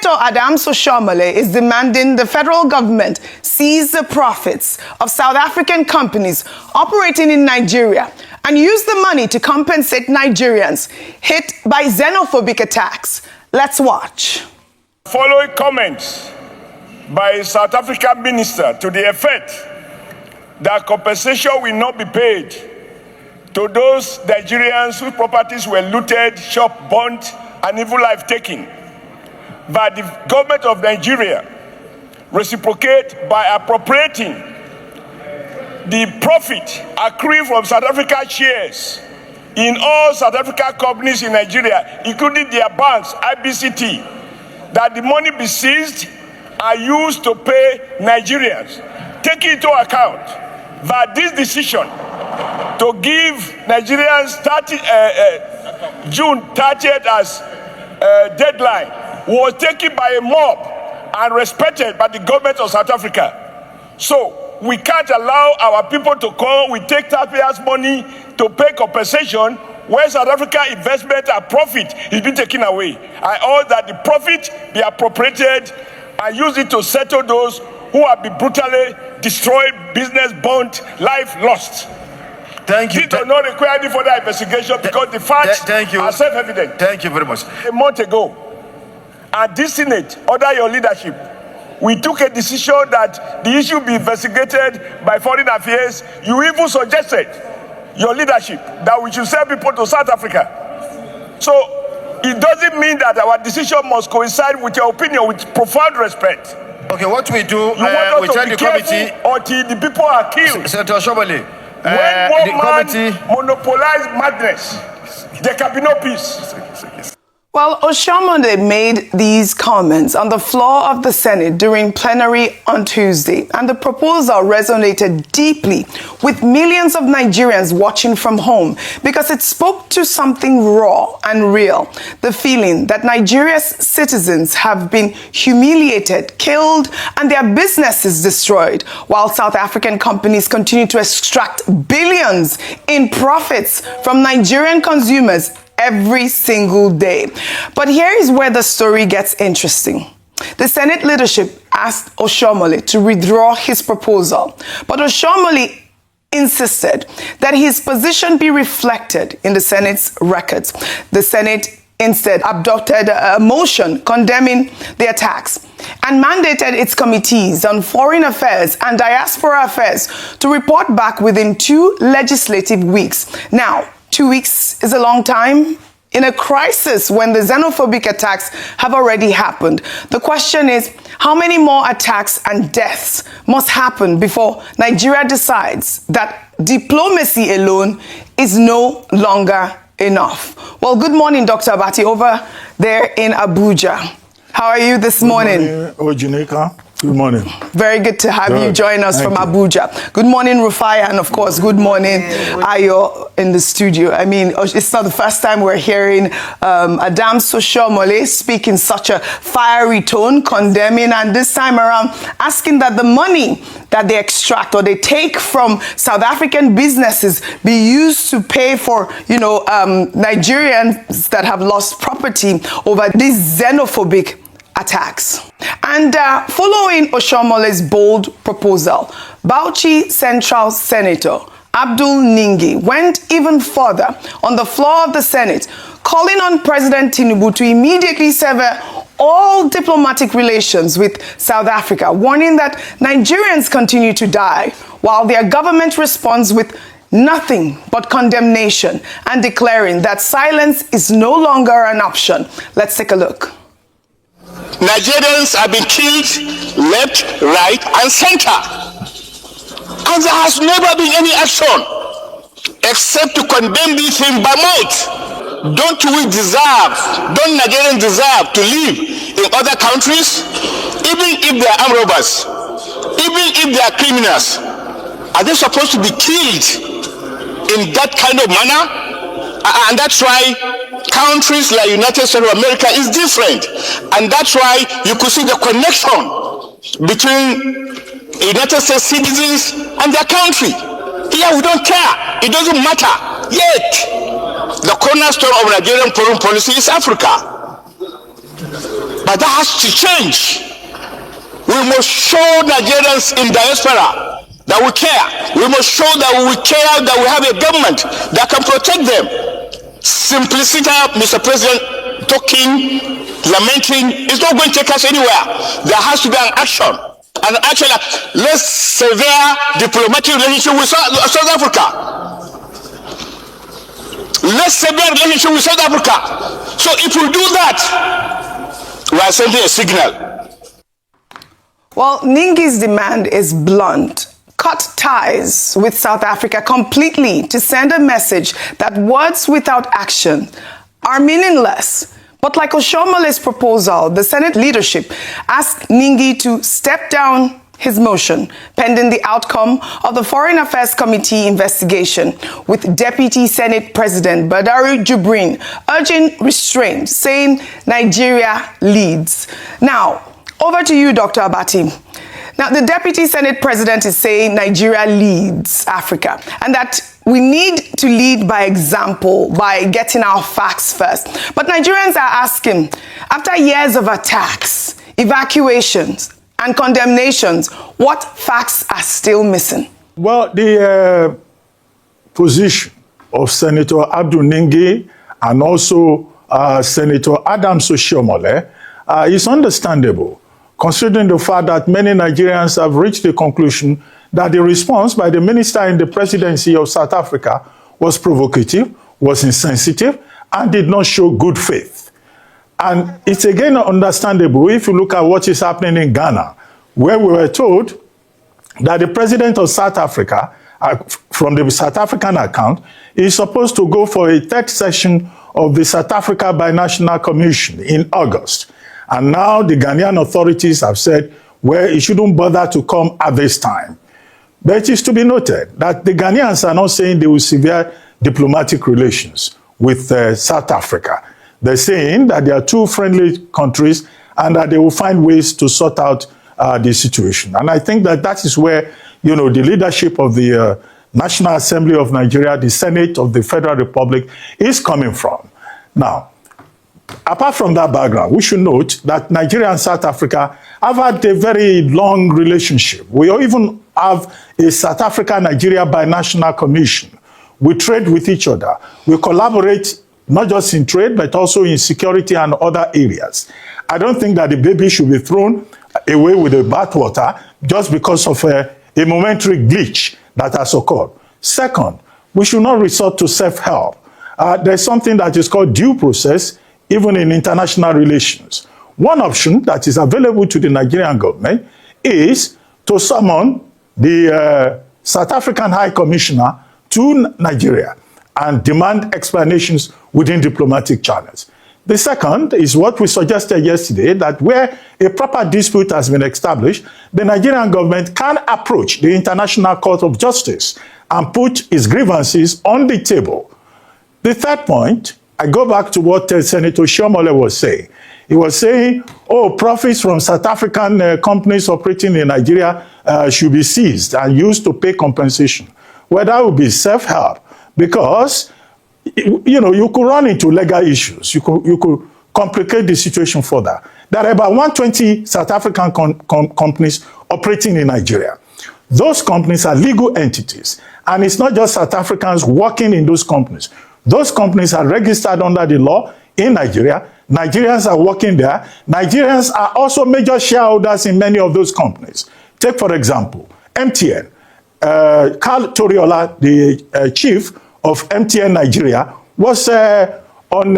Senator Oshiomhole is demanding the federal government seize the profits of South African companies operating in Nigeria and use the money to compensate Nigerians hit by xenophobic attacks. Let's watch. Following comments by a South African minister to the effect that compensation will not be paid to those Nigerians whose properties were looted, shop burnt, and even life taken, but the government of Nigeria reciprocate by appropriating the profit accruing from South Africa shares in all South African companies in Nigeria, including their banks, IBCT, that the money be seized and used to pay Nigerians. Taking into account that this decision to give Nigerians June 30th as deadline was taken by a mob and respected by the government of South Africa. So we can't allow our people to come, we take taxpayers' money to pay compensation when South Africa investment and profit is being taken away. I urge that the profit be appropriated and use it to settle those who have been brutally destroyed, business burnt, life lost. Thank you. It does not require any further investigation because the facts are self-evident. Thank you very much. A month ago, and this Senate, under your leadership, we took a decision that the issue be investigated by Foreign Affairs. You even suggested, your leadership, that we should send people to South Africa. So it doesn't mean that our decision must coincide with your opinion, with profound respect. Okay, what we do, we tell the committee until the people are killed. Senator Oshiomhole, when one man monopolize madness, there can be no peace. Well, Oshiomhole made these comments on the floor of the Senate during plenary on Tuesday, and the proposal resonated deeply with millions of Nigerians watching from home because it spoke to something raw and real, the feeling that Nigeria's citizens have been humiliated, killed, and their businesses destroyed, while South African companies continue to extract billions in profits from Nigerian consumers every single day. But here is where the story gets interesting. The Senate leadership asked Oshiomhole to withdraw his proposal, but Oshiomhole insisted that his position be reflected in the Senate's records. The Senate instead adopted a motion condemning the attacks and mandated its committees on foreign affairs and diaspora affairs to report back within 2 legislative weeks. Now, 2 weeks is a long time in a crisis when the xenophobic attacks have already happened. The question is, how many more attacks and deaths must happen before Nigeria decides that diplomacy alone is no longer enough? Well, good morning, Dr. Abati, over there in Abuja. How are you this morning? Good morning, Ojineka. Good morning. Very good to have you join us from Abuja. Good morning, Rufai, and of course, good morning, Ayo, in the studio. I mean, it's not the first time we're hearing Oshiomhole speak in such a fiery tone, condemning, and this time around asking that the money that they extract or they take from South African businesses be used to pay for, Nigerians that have lost property over these xenophobic attacks. And following Oshiomhole's bold proposal, Bauchi Central Senator Abdul Ningi went even further on the floor of the Senate, calling on President Tinubu to immediately sever all diplomatic relations with South Africa, warning that Nigerians continue to die while their government responds with nothing but condemnation and declaring that silence is no longer an option. Let's take a look. Nigerians have been killed left, right, and center. And there has never been any action except to condemn these things by mouth. Don't Nigerians deserve to live in other countries? Even if they are armed robbers, even if they are criminals, are they supposed to be killed in that kind of manner? And that's why countries like United States of America is different. And that's why you could see the connection between United States citizens and their country. Here we don't care. It doesn't matter. Yet, the cornerstone of Nigerian foreign policy is Africa. But that has to change. We must show Nigerians in diaspora that we care. We must show that we care, that we have a government that can protect them. Simplicity, Mr. President, talking, lamenting, is not going to take us anywhere. There has to be an action. And actually, let's sever diplomatic relationship with South Africa. Let's sever relationship with South Africa. So if we do that, we are sending a signal. Well, Ningi's demand is blunt. Cut ties with South Africa completely to send a message that words without action are meaningless. But like Oshiomole's proposal, the Senate leadership asked Ningi to step down his motion pending the outcome of the Foreign Affairs Committee investigation, with Deputy Senate President Badari Jibrin urging restraint, saying Nigeria leads. Now, over to you, Dr. Abati. Now, the Deputy Senate President is saying Nigeria leads Africa and that we need to lead by example, by getting our facts first. But Nigerians are asking, after years of attacks, evacuations, and condemnations, what facts are still missing? Well, the position of Senator Abdul Ningi and also Senator Oshiomhole is understandable, considering the fact that many Nigerians have reached the conclusion that the response by the minister in the presidency of South Africa was provocative, was insensitive, and did not show good faith. And it's again understandable if you look at what is happening in Ghana, where we were told that the president of South Africa, from the South African account, is supposed to go for a third session of the South Africa Binational Commission in August. And now the Ghanaian authorities have said, well, it shouldn't bother to come at this time. But it is to be noted that the Ghanaians are not saying they will sever diplomatic relations with South Africa. They're saying that they are two friendly countries and that they will find ways to sort out the situation. And I think that that is where, the leadership of the National Assembly of Nigeria, the Senate of the Federal Republic, is coming from. Now, apart from that background, we should note that Nigeria and South Africa have had a very long relationship. We even have a South Africa-Nigeria Binational Commission. We trade with each other. We collaborate not just in trade, but also in security and other areas. I don't think that the baby should be thrown away with the bathwater just because of a momentary glitch that has occurred. Second, we should not resort to self-help. There's something that is called due process, even in international relations. One option that is available to the Nigerian government is to summon the South African High Commissioner to Nigeria and demand explanations within diplomatic channels. The second is what we suggested yesterday, that where a proper dispute has been established, the Nigerian government can approach the International Court of Justice and put its grievances on the table. The third point, I go back to what Senator Oshiomhole was saying. He was saying, profits from South African companies operating in Nigeria should be seized and used to pay compensation. Well, that would be self-help, because you could run into legal issues. You could complicate the situation further. There are about 120 South African companies operating in Nigeria. Those companies are legal entities, and it's not just South Africans working in those companies. Those companies are registered under the law in Nigeria. Nigerians are working there. Nigerians are also major shareholders in many of those companies. Take, for example, MTN. Carl Toriola, the chief of MTN Nigeria, was on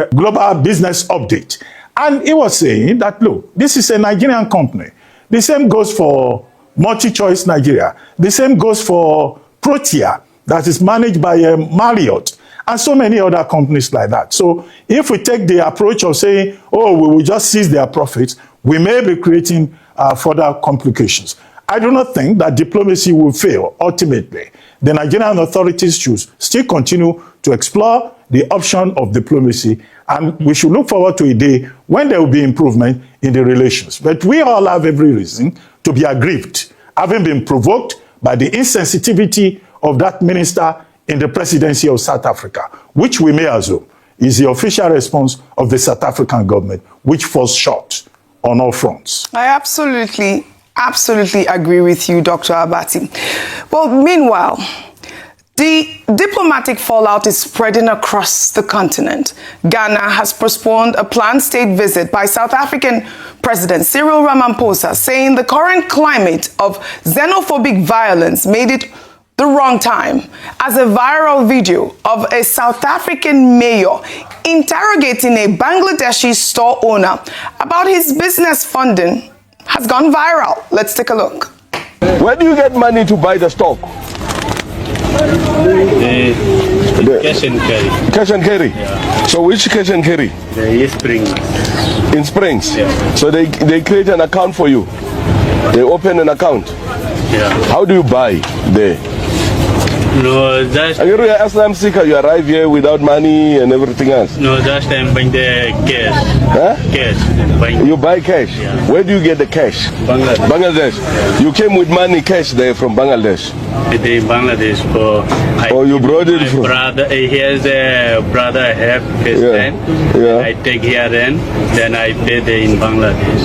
Global Business Update. And he was saying that, look, this is a Nigerian company. The same goes for MultiChoice Nigeria. The same goes for Protea, that is managed by Marriott, and so many other companies like that. So if we take the approach of saying, we will just seize their profits, we may be creating further complications. I do not think that diplomacy will fail ultimately. The Nigerian authorities should still continue to explore the option of diplomacy, and we should look forward to a day when there will be improvement in the relations. But we all have every reason to be aggrieved, having been provoked by the insensitivity of that minister in the presidency of South Africa, which we may assume is the official response of the South African government, which falls short on all fronts. I absolutely agree with you, Dr. Abati. Well, meanwhile, the diplomatic fallout is spreading across the continent. Ghana has postponed a planned state visit by South African President Cyril Ramaphosa, saying the current climate of xenophobic violence made it the wrong time, as a viral video of a South African mayor interrogating a Bangladeshi store owner about his business funding has gone viral. Let's take a look. Where do you get money to buy the stock? Cash and carry. Cash and carry? Yeah. So which cash and carry? The Springs. In Springs? Yeah. So they create an account for you? They open an account? Yeah. How do you buy there? No, that's... Are you an Asylum seeker? You arrive here without money and everything else? No, that's time buying the cash. Huh? Cash. Buying. You buy cash? Yeah. Where do you get the cash? Bangladesh. Bangladesh. Yeah. You came with money cash there from Bangladesh? The Bangladesh for... You brought it from... brother, he has a brother I have his friend. Yeah. I take here then I pay in Bangladesh.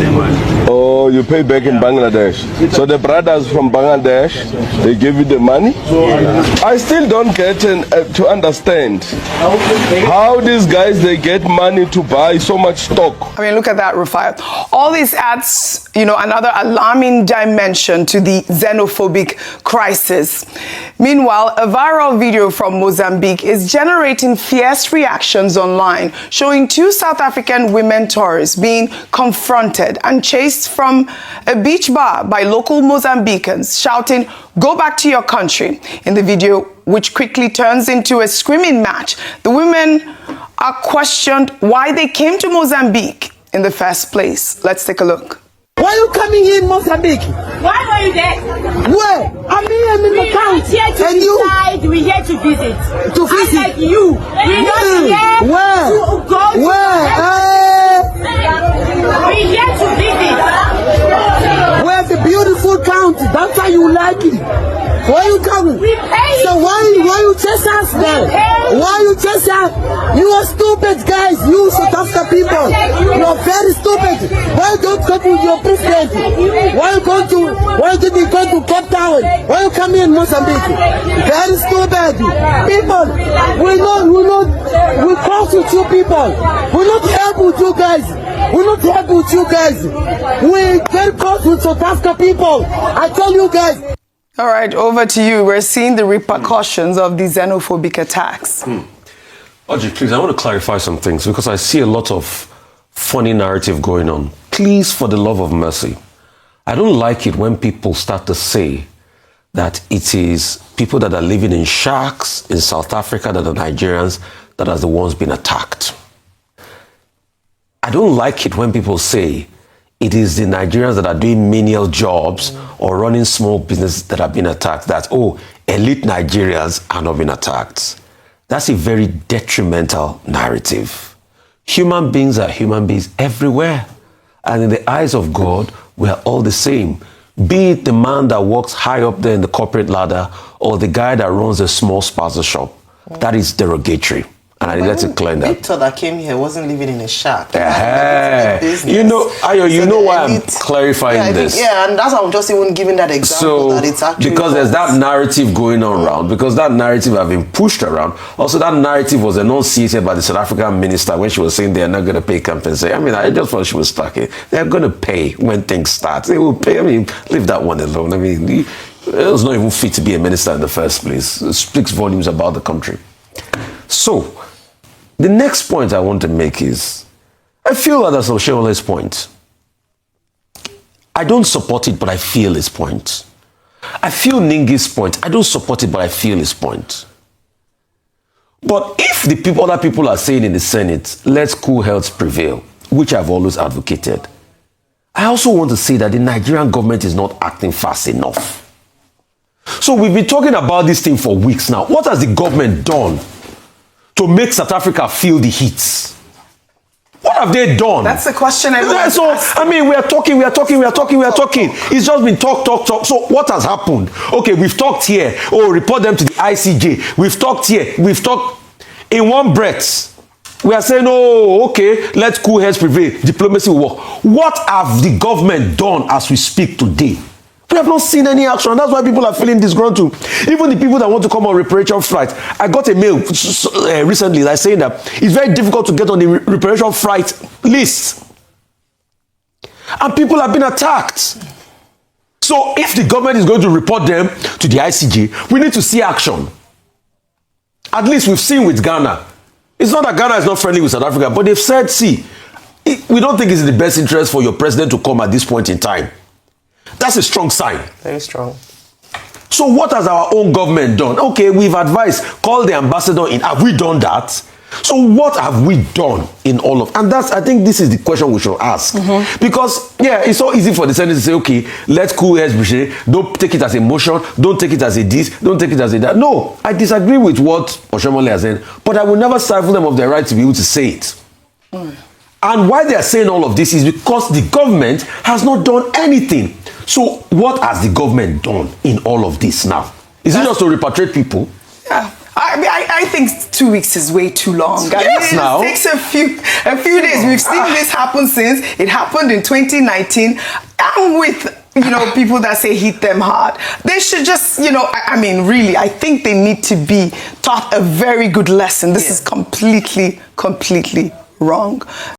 The money. Oh, you pay back in Bangladesh. So the brothers from Bangladesh, they give you the money? I still don't get to understand how these guys, they get money to buy so much stock. I mean, look at that, Rufai. All this adds, another alarming dimension to the xenophobic crisis. Meanwhile, a viral video from Mozambique is generating fierce reactions online, showing 2 South African women tourists being confronted and chased from a beach bar by local Mozambicans, shouting, "Go back to your country." In the video, which quickly turns into a screaming match, the women are questioned why they came to Mozambique in the first place. Let's take a look. Why are you coming here in Mozambique? Why were you there? Where? I'm here in the country. Here to decide, we're here to visit. To visit? Unlike you. We're not here Where? to go to... Where? We're here to visit. Where's the beautiful country? That's why you like it. Why you coming? We pay. So why you chase us then? Why you chase us? You are stupid guys. You South African people. You are very stupid. Why don't you go to your president? Why did you go to Cape Town? Why you come here in Mozambique? Very stupid. People, we cross with you people. We're not help with you guys. We're not help with you guys. We're very close with South African people. I tell you guys. All right, over to you. We're seeing the repercussions of the xenophobic attacks. Audrey, please, I want to clarify some things because I see a lot of funny narrative going on. Please, for the love of mercy, I don't like it when people start to say that it is people that are living in shacks in South Africa that are Nigerians that are the ones being attacked. I don't like it when people say it is the Nigerians that are doing menial jobs or running small businesses that are being attacked. That, elite Nigerians are not being attacked. That's a very detrimental narrative. Human beings are human beings everywhere. And in the eyes of God, we are all the same. Be it the man that works high up there in the corporate ladder or the guy that runs a small spaza shop. That is derogatory. And I needed to clear that. Victor that came here wasn't living in a shack. You know, Ayo, why I'm clarifying this? And that's why I'm just even giving that example. That it's actually because there's that narrative going on around, because that narrative have been pushed around. Also, that narrative was enunciated by the South African minister when she was saying they're not going to pay compensate. I mean, I just thought she was talking. They're going to pay when things start. They will pay. I mean, leave that one alone. I mean, it was not even fit to be a minister in the first place. It speaks volumes about the country. So, the next point I want to make is, I feel that that's Oshiomole's point. I don't support it, but I feel his point. I feel Ningi's point. I don't support it, but I feel his point. But if the other people are saying in the Senate, let cool heads prevail, which I've always advocated, I also want to say that the Nigerian government is not acting fast enough. So we've been talking about this thing for weeks now. What has the government done to make South Africa feel the heat? What have they done? That's the question I mean, we are talking. It's just been talk. So what has happened? Okay, we've talked here. Oh, report them to the ICJ. We've talked here. in one breath, we are saying, oh, okay, let cool heads prevail. Diplomacy will work. What have the government done as we speak today? We have not seen any action. That's why people are feeling disgruntled. Even the people that want to come on repatriation flight. I got a mail recently that saying that it's very difficult to get on the repatriation flight list. And people have been attacked. So if the government is going to report them to the ICJ, we need to see action. At least we've seen with Ghana. It's not that Ghana is not friendly with South Africa, but they've said, see, we don't think it's in the best interest for your president to come at this point in time. That's a strong sign. Very strong. So what has our own government done? Okay, we've advised, call the ambassador in. Have we done that? So what have we done in all of? And I think this is the question we should ask. Because, yeah, it's so easy for the Senate to say, okay, let's cool heads, don't take it as a motion, don't take it as a this, don't take it as a that. No, I disagree with what Oshiomhole has said, but I will never stifle them of their right to be able to say it. And why they are saying all of this is because the government has not done anything. So what has the government done in all of this now? Is it just to repatriate people? Yeah. I think 2 weeks is way too long. Yes, now. It takes a few days. We've seen this happen since. It happened in 2019. I'm with, people that say hit them hard. They should just, really, I think they need to be taught a very good lesson. This is completely wrong.